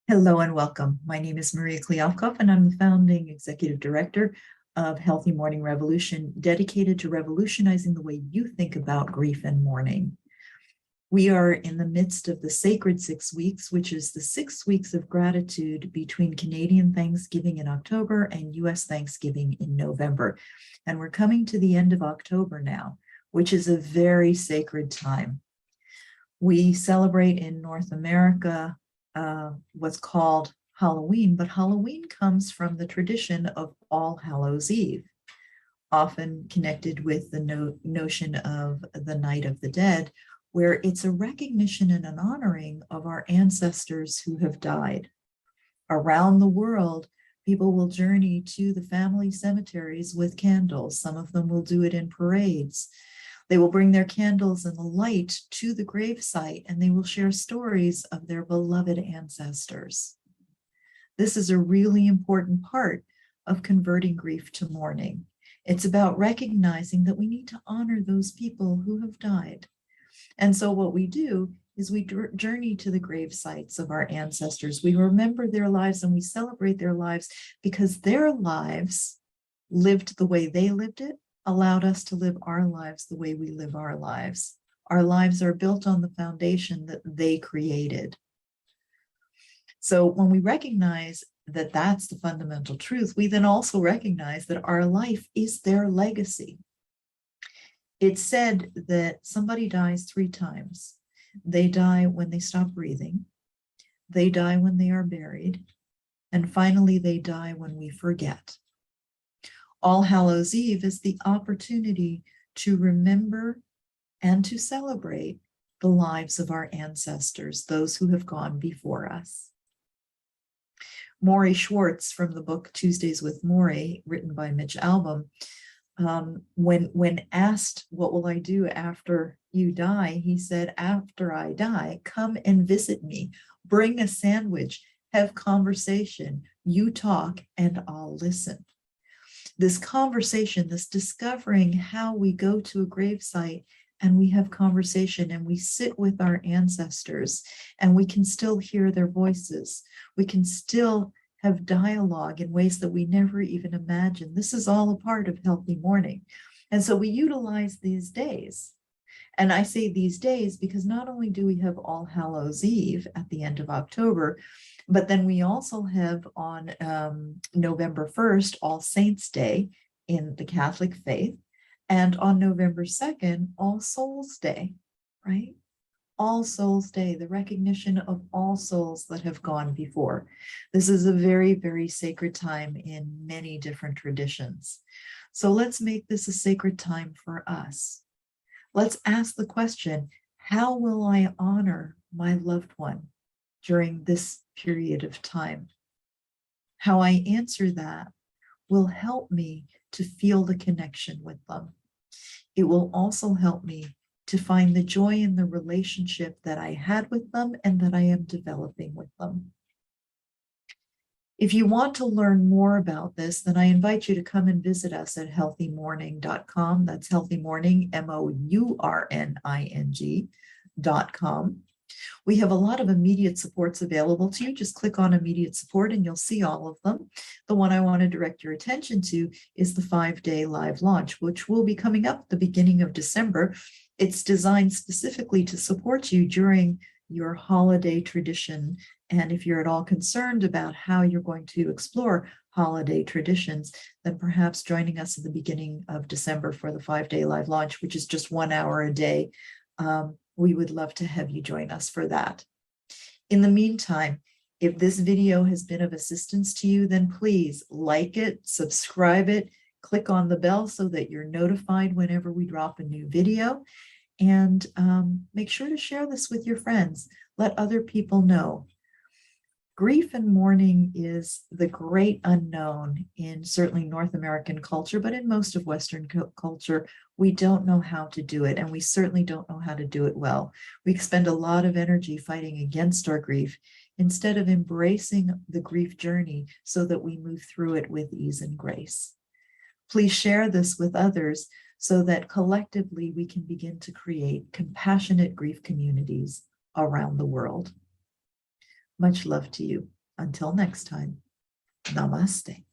Hello and welcome. My name is Maria Kliavkov, and I'm the founding executive director of Healthy Mourning Revolution, dedicated to revolutionizing the way you think about grief and mourning. We are in the midst of the sacred 6 weeks, which is the 6 weeks of gratitude between Canadian Thanksgiving in October and US Thanksgiving in November. And we're coming to the end of October now, which is a very sacred time. We celebrate in North America what's called Halloween, but Halloween comes from the tradition of All Hallows Eve, often connected with the notion of the Night of the Dead, where it's a recognition and an honoring of our ancestors who have died. Around the world, people will journey to the family cemeteries with candles. Some of them will do it in parades. They will bring their candles and the light to the gravesite, and they will share stories of their beloved ancestors. This is a really important part of converting grief to mourning. It's about recognizing that we need to honor those people who have died. And so what we do is we journey to the grave sites of our ancestors. We remember their lives and we celebrate their lives because their lives lived the way they lived it, allowed us to live our lives the way we live our lives. Our lives are built on the foundation that they created. So when we recognize that that's the fundamental truth, we then also recognize that our life is their legacy. It's said that somebody dies 3 times. They die when they stop breathing, they die when they are buried, and finally they die when we forget. All Hallows Eve is the opportunity to remember and to celebrate the lives of our ancestors, those who have gone before us. Maury Schwartz, from the book Tuesdays with Maury, written by Mitch Albom, when asked, what will I do after you die? He said, after I die, come and visit me, bring a sandwich, have conversation, you talk and I'll listen. This conversation, this discovering how we go to a gravesite and we have conversation and we sit with our ancestors and we can still hear their voices. We can still have dialogue in ways that we never even imagined. This is all a part of healthy mourning. And so we utilize these days. And I say these days because not only do we have All Hallows Eve at the end of October, but then we also have on November 1st, All Saints' Day in the Catholic faith, and on November 2nd, All Souls' Day, right? All Souls' Day, the recognition of all souls that have gone before. This is a very, very sacred time in many different traditions. So let's make this a sacred time for us. Let's ask the question, how will I honor my loved one during this period of time? How I answer that will help me to feel the connection with them. It will also help me to find the joy in the relationship that I had with them and that I am developing with them. If you want to learn more about this, then I invite you to come and visit us at healthymourning.com. That's Healthy Mourning, MOURNING.com. We have a lot of immediate supports available to you. Just click on immediate support and you'll see all of them. The one I want to direct your attention to is the 5-day live launch, which will be coming up at the beginning of December. It's designed specifically to support you during your holiday tradition. And if you're at all concerned about how you're going to explore holiday traditions, then perhaps joining us at the beginning of December for the 5-day live launch, which is just 1 hour a day. We would love to have you join us for that. In the meantime, if this video has been of assistance to you, then please like it, subscribe it, click on the bell so that you're notified whenever we drop a new video, and make sure to share this with your friends. Let other people know. Grief and mourning is the great unknown in certainly North American culture, but in most of Western culture, we don't know how to do it, and we certainly don't know how to do it well. We expend a lot of energy fighting against our grief instead of embracing the grief journey so that we move through it with ease and grace. Please share this with others so that collectively we can begin to create compassionate grief communities around the world. Much love to you. Until next time, namaste.